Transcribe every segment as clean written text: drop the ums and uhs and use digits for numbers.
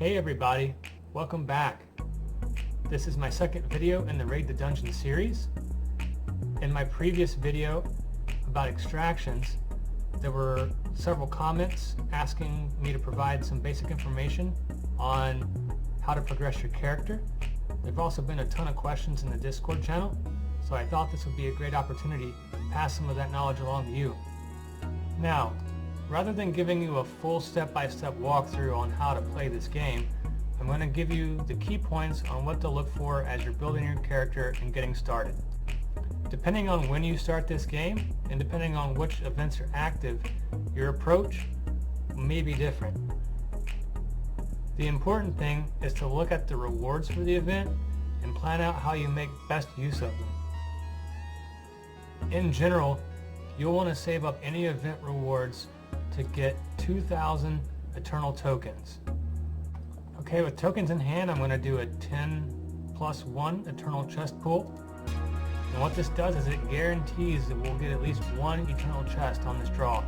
Hey everybody, welcome back. This is my second video in the Raid the Dungeon series. In my previous video about extractions, there were several comments asking me to provide some basic information on how to progress your character. There have also been a ton of questions in the Discord channel, so I thought this would be a great opportunity to pass some of that knowledge along to you. Now, rather than giving you a full step-by-step walkthrough on how to play this game, I'm going to give you the key points on what to look for as you're building your character and getting started. Depending on when you start this game, and depending on which events are active, your approach may be different. The important thing is to look at the rewards for the event and plan out how you make best use of them. In general, you'll want to save up any event rewards to get 2,000 Eternal tokens. Okay, with tokens in hand, I'm going to do a 10+1 Eternal chest pool. And what this does is it guarantees that we'll get at least one Eternal chest on this draw.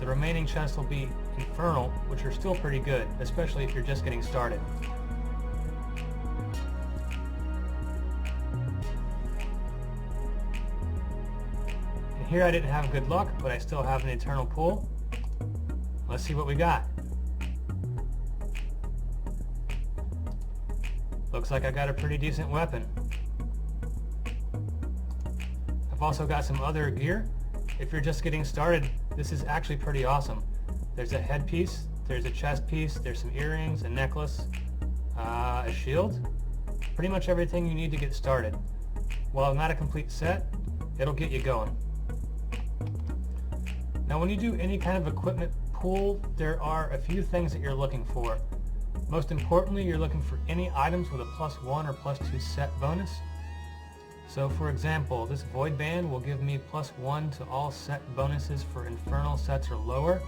The remaining chests will be Infernal, which are still pretty good, especially if you're just getting started. And here I didn't have good luck, but I still have an Eternal pool. Let's see what we got. Looks like I got a pretty decent weapon. I've also got some other gear. If you're just getting started, this is actually pretty awesome. There's a headpiece, there's a chest piece, there's some earrings, a necklace, a shield. Pretty much everything you need to get started. While not a complete set, it'll get you going. Now when you do any kind of equipment pool, there are a few things that you're looking for. Most importantly, you're looking for any items with a +1 or +2 set bonus. So for example, this Void Band will give me +1 to all set bonuses for Infernal sets or lower.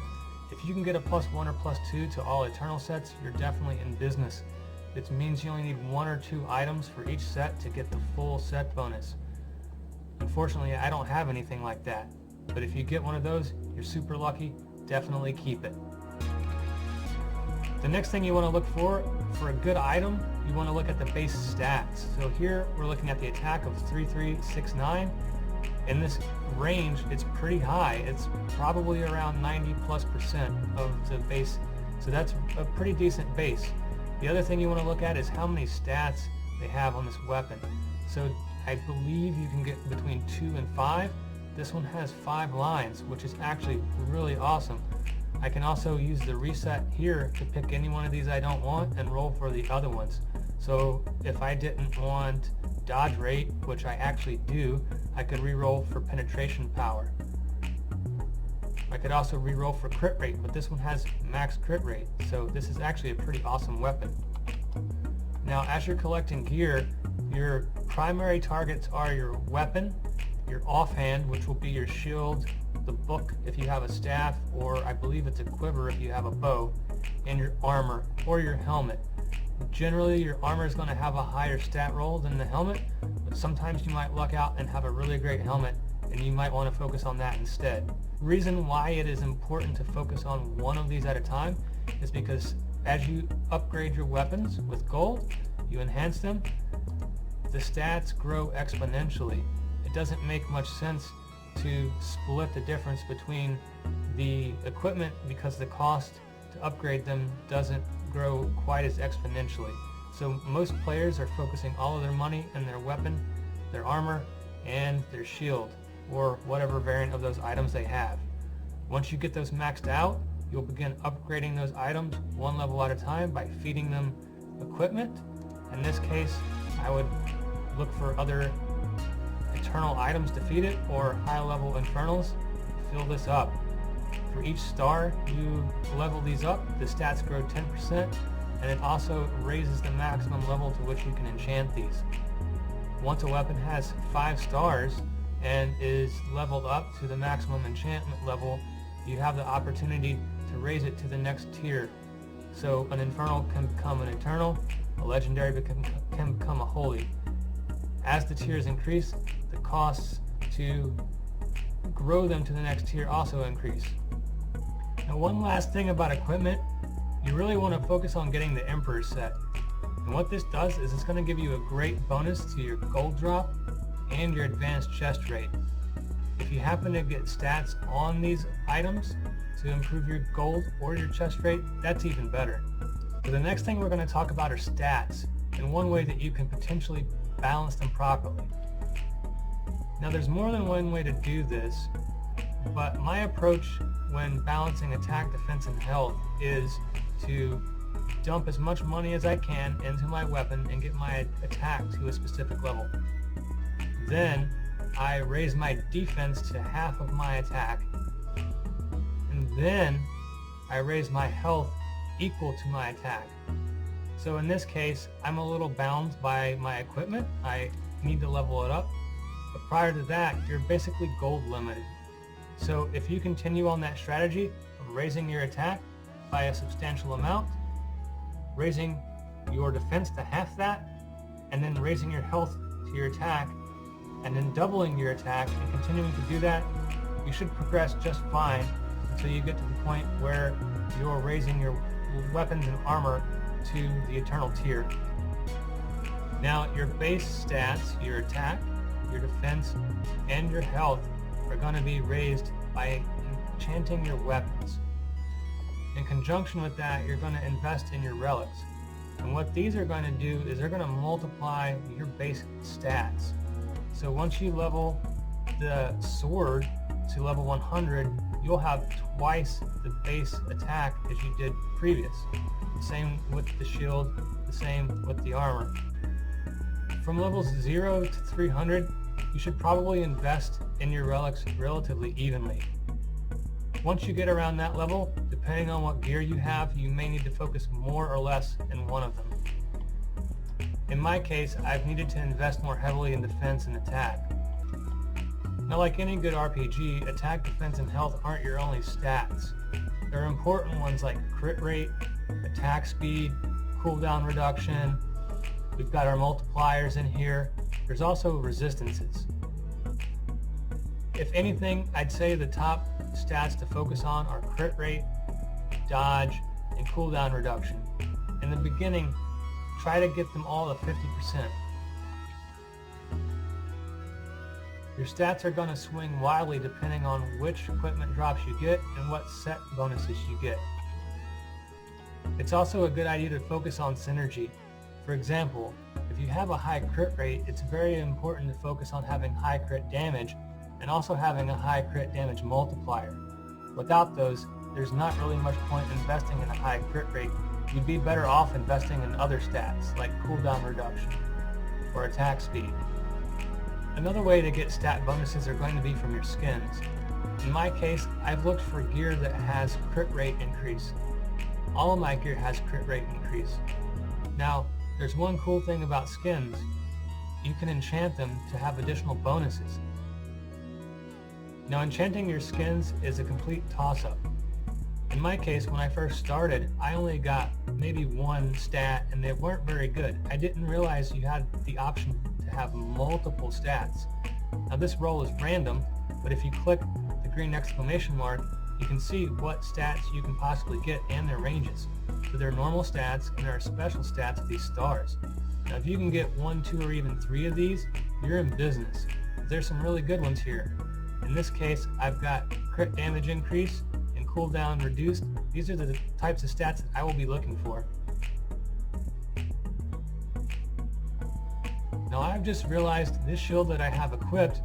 If you can get a +1 or +2 to all Eternal sets, you're definitely in business. It means you only need 1 or 2 items for each set to get the full set bonus. Unfortunately, I don't have anything like that. But if you get one of those, you're super lucky. Definitely keep it. The next thing you want to look for a good item, you want to look at the base stats. So here we're looking at the attack of 3369. In this range, it's pretty high. It's probably around 90+% of the base. So that's a pretty decent base. The other thing you want to look at is how many stats they have on this weapon. So I believe you can get between 2 and 5. This one has 5 lines, which is actually really awesome. I can also use the reset here to pick any one of these I don't want and roll for the other ones. So if I didn't want dodge rate, which I actually do, I could re-roll for penetration power. I could also re-roll for crit rate, but this one has max crit rate, so this is actually a pretty awesome weapon. Now as you're collecting gear, your primary targets are your weapon, your offhand, which will be your shield, the book if you have a staff, or I believe it's a quiver if you have a bow, and your armor or your helmet. Generally your armor is going to have a higher stat roll than the helmet, but sometimes you might luck out and have a really great helmet and you might want to focus on that instead. The reason why it is important to focus on one of these at a time is because as you upgrade your weapons with gold, you enhance them, the stats grow exponentially. It doesn't make much sense to split the difference between the equipment because the cost to upgrade them doesn't grow quite as exponentially. So most players are focusing all of their money in their weapon, their armor, and their shield, or whatever variant of those items they have. Once you get those maxed out, you'll begin upgrading those items one level at a time by feeding them equipment. In this case, I would look for other Eternal items to feed it, or high-level Infernals. Fill this up. For each star you level these up, the stats grow 10%, and it also raises the maximum level to which you can enchant these. Once a weapon has 5 stars and is leveled up to the maximum enchantment level, you have the opportunity to raise it to the next tier. So an Infernal can become an Eternal, a Legendary can become a Holy. As the tiers increase, the costs to grow them to the next tier also increase. Now one last thing about equipment, you really want to focus on getting the Emperor set. And what this does is it's going to give you a great bonus to your gold drop and your advanced chest rate. If you happen to get stats on these items to improve your gold or your chest rate, that's even better. So the next thing we're going to talk about are stats, and one way that you can potentially balance them properly. Now there's more than one way to do this, but my approach when balancing attack, defense, and health is to dump as much money as I can into my weapon and get my attack to a specific level. Then I raise my defense to half of my attack, and then I raise my health equal to my attack. So in this case, I'm a little bound by my equipment. I need to level it up, but prior to that, you're basically gold limited. So if you continue on that strategy of raising your attack by a substantial amount, raising your defense to half that, and then raising your health to your attack, and then doubling your attack and continuing to do that, you should progress just fine until you get to the point where you're raising your weapons and armor to the eternal tier. Now your base stats, your attack, your defense, and your health are going to be raised by enchanting your weapons. In conjunction with that, you're going to invest in your relics. And what these are going to do is they're going to multiply your base stats. So once you level the sword to level 100, you'll have twice the base attack as you did previous. The same with the shield, the same with the armor. From levels 0 to 300, you should probably invest in your relics relatively evenly. Once you get around that level, depending on what gear you have, you may need to focus more or less in one of them. In my case, I've needed to invest more heavily in defense and attack. Now, like any good RPG, attack, defense, and health aren't your only stats. There are important ones like crit rate, attack speed, cooldown reduction. We've got our multipliers in here. There's also resistances. If anything, I'd say the top stats to focus on are crit rate, dodge, and cooldown reduction. In the beginning, try to get them all to 50%. Your stats are going to swing wildly depending on which equipment drops you get and what set bonuses you get. It's also a good idea to focus on synergy. For example, if you have a high crit rate, it's very important to focus on having high crit damage and also having a high crit damage multiplier. Without those, there's not really much point investing in a high crit rate. You'd be better off investing in other stats like cooldown reduction or attack speed. Another way to get stat bonuses are going to be from your skins. In my case, I've looked for gear that has crit rate increase. All of my gear has crit rate increase. Now, there's one cool thing about skins. You can enchant them to have additional bonuses. Now, enchanting your skins is a complete toss-up. In my case, when I first started, I only got maybe one stat and they weren't very good. I didn't realize you had the option to have multiple stats. Now this roll is random, but if you click the green exclamation mark, you can see what stats you can possibly get and their ranges. So there are normal stats and there are special stats of these stars. Now if you can get 1, 2, or even 3 of these, you're in business. There's some really good ones here. In this case, I've got crit damage increase and cooldown reduced. These are the types of stats that I will be looking for. Now I've just realized this shield that I have equipped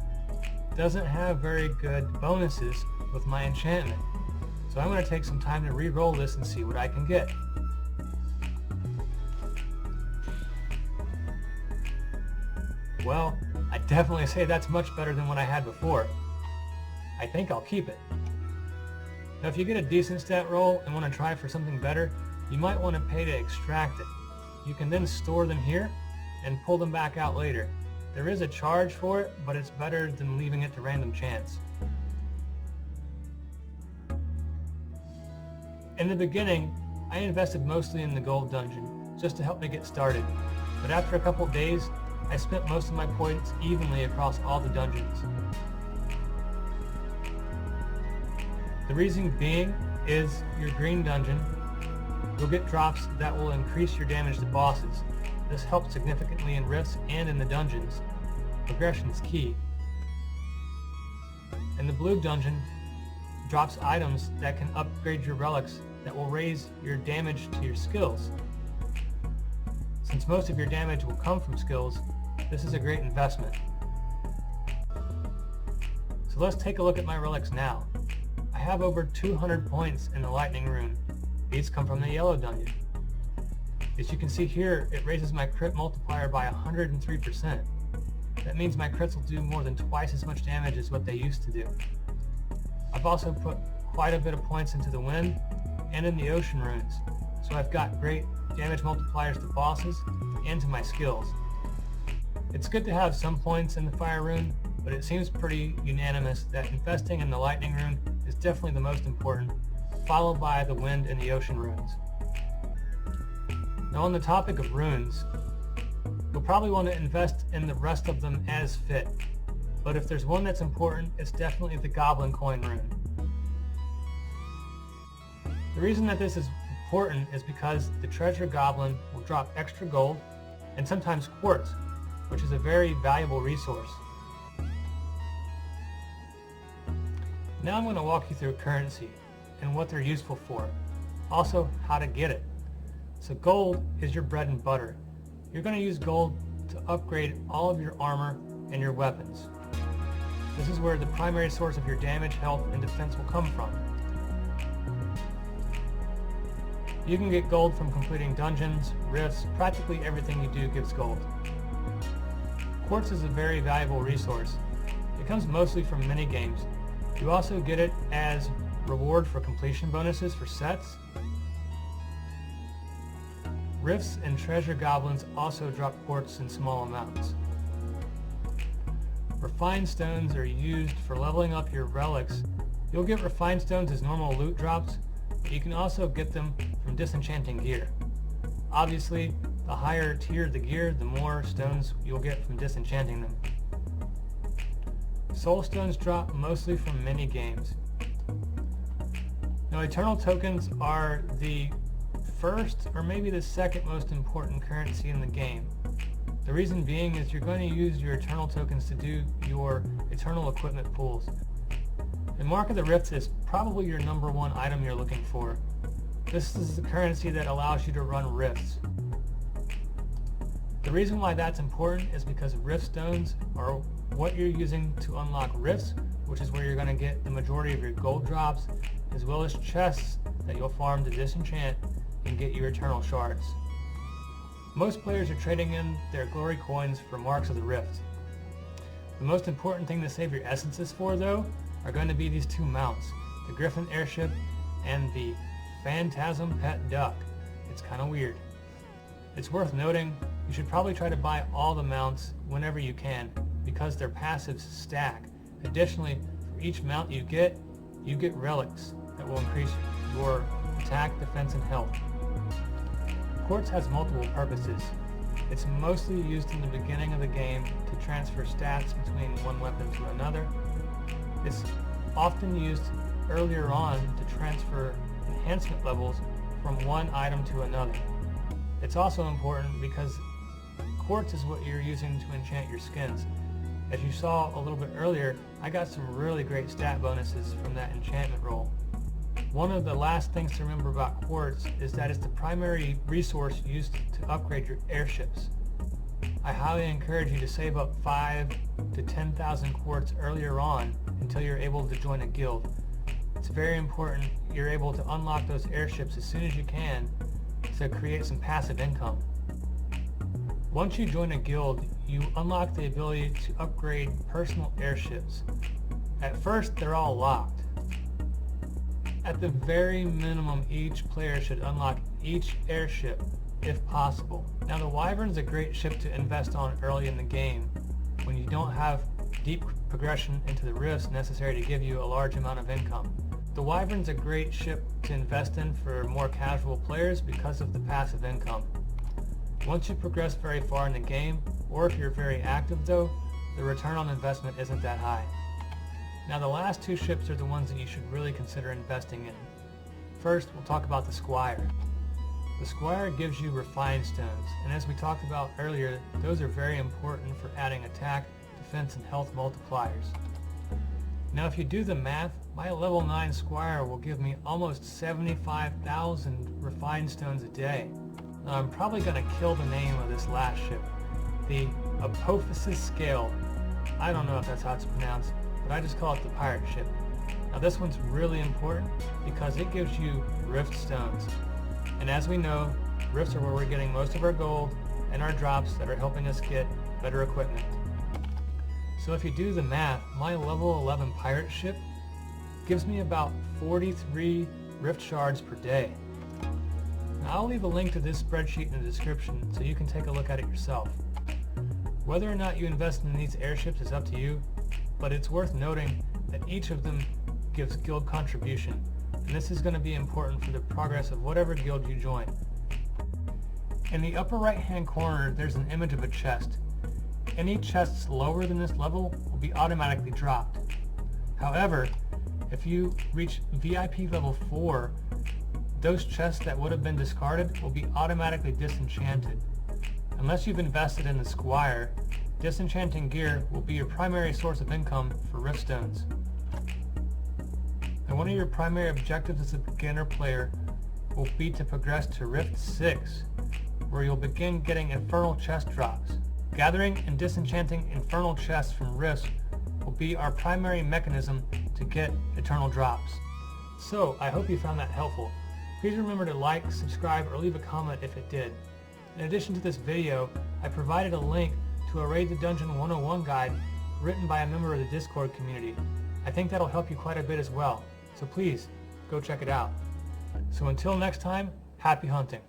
doesn't have very good bonuses with my enchantment. So I'm going to take some time to re-roll this and see what I can get. Well, I definitely say that's much better than what I had before. I think I'll keep it. Now if you get a decent stat roll and want to try for something better, you might want to pay to extract it. You can then store them here and pull them back out later. There is a charge for it, but it's better than leaving it to random chance. In the beginning, I invested mostly in the gold dungeon, just to help me get started. But after a couple days, I spent most of my points evenly across all the dungeons. The reason being is your green dungeon you'll get drops that will increase your damage to bosses. This helps significantly in rifts and in the dungeons. Progression is key. In the blue dungeon, drops items that can upgrade your relics that will raise your damage to your skills. Since most of your damage will come from skills, this is a great investment. So let's take a look at my relics now. I have over 200 points in the lightning rune. These come from the yellow dungeon. As you can see here, it raises my crit multiplier by 103%. That means my crits will do more than twice as much damage as what they used to do. I've also put quite a bit of points into the wind and in the ocean runes, so I've got great damage multipliers to bosses and to my skills. It's good to have some points in the fire rune, but it seems pretty unanimous that investing in the lightning rune is definitely the most important, followed by the wind and the ocean runes. Now on the topic of runes, you'll probably want to invest in the rest of them as fit, but if there's one that's important, it's definitely the goblin coin rune. The reason that this is important is because the treasure goblin will drop extra gold and sometimes quartz, which is a very valuable resource. Now I'm going to walk you through currency and what they're useful for, also how to get it. So gold is your bread and butter. You're going to use gold to upgrade all of your armor and your weapons. This is where the primary source of your damage, health, and defense will come from. You can get gold from completing dungeons, rifts, practically everything you do gives gold. Quartz is a very valuable resource. It comes mostly from mini-games. You also get it as reward for completion bonuses for sets. Rifts and treasure goblins also drop quartz in small amounts. Refined stones are used for leveling up your relics. You'll get refined stones as normal loot drops, but you can also get them from disenchanting gear. Obviously, the higher tier the gear, the more stones you'll get from disenchanting them. Soul stones drop mostly from mini games. Now eternal tokens are the first or maybe the second most important currency in the game. The reason being is you're going to use your eternal tokens to do your eternal equipment pools. The Mark of the Rift is probably your number one item you're looking for. This is the currency that allows you to run rifts. The reason why that's important is because rift stones are what you're using to unlock rifts, which is where you're going to get the majority of your gold drops, as well as chests that you'll farm to disenchant and get your eternal shards. Most players are trading in their glory coins for Marks of the Rift. The most important thing to save your essences for, though, are going to be these two mounts, the Griffin Airship and the Phantasm Pet Duck. It's kind of weird. It's worth noting, you should probably try to buy all the mounts whenever you can, because their passives stack. Additionally, for each mount you get relics that will increase your attack, defense, and health. Quartz has multiple purposes. It's mostly used in the beginning of the game to transfer stats between one weapon to another. It's often used earlier on to transfer enhancement levels from one item to another. It's also important because quartz is what you're using to enchant your skins. As you saw a little bit earlier, I got some really great stat bonuses from that enchantment roll. One of the last things to remember about quartz is that it's the primary resource used to upgrade your airships. I highly encourage you to save up 5,000 to 10,000 quartz earlier on until you're able to join a guild. It's very important you're able to unlock those airships as soon as you can to create some passive income. Once you join a guild, you unlock the ability to upgrade personal airships. At first, they're all locked. At the very minimum, each player should unlock each airship if possible. Now the Wyvern's a great ship to invest on early in the game when you don't have deep progression into the rifts necessary to give you a large amount of income. The Wyvern's a great ship to invest in for more casual players because of the passive income. Once you progress very far in the game, or if you're very active though, the return on investment isn't that high. Now the last two ships are the ones that you should really consider investing in. First, we'll talk about the Squire. The Squire gives you refined stones, and as we talked about earlier, those are very important for adding attack, defense, and health multipliers. Now if you do the math, my level 9 Squire will give me almost 75,000 refined stones a day. Now I'm probably going to kill the name of this last ship, the Apophysis Scale. I don't know if that's how it's pronounced, but I just call it the pirate ship. Now this one's really important because it gives you rift stones. And as we know, rifts are where we're getting most of our gold and our drops that are helping us get better equipment. So if you do the math, my level 11 pirate ship gives me about 43 rift shards per day. Now I'll leave a link to this spreadsheet in the description so you can take a look at it yourself. Whether or not you invest in these airships is up to you, but it's worth noting that each of them gives guild contribution, and this is going to be important for the progress of whatever guild you join. In the upper right hand corner there's an image of a chest. Any chests lower than this level will be automatically dropped. However, if you reach VIP level 4, those chests that would have been discarded will be automatically disenchanted. Unless you've invested in the Squire, disenchanting gear will be your primary source of income for rift stones. And one of your primary objectives as a beginner player will be to progress to Rift 6, where you'll begin getting Infernal chest drops. Gathering and disenchanting Infernal chests from rifts will be our primary mechanism to get eternal drops. So, I hope you found that helpful. Please remember to like, subscribe, or leave a comment if it did. In addition to this video, I provided a link to a Raid the Dungeon 101 guide written by a member of the Discord community. I think that'll help you quite a bit as well, so please, go check it out. So until next time, happy hunting.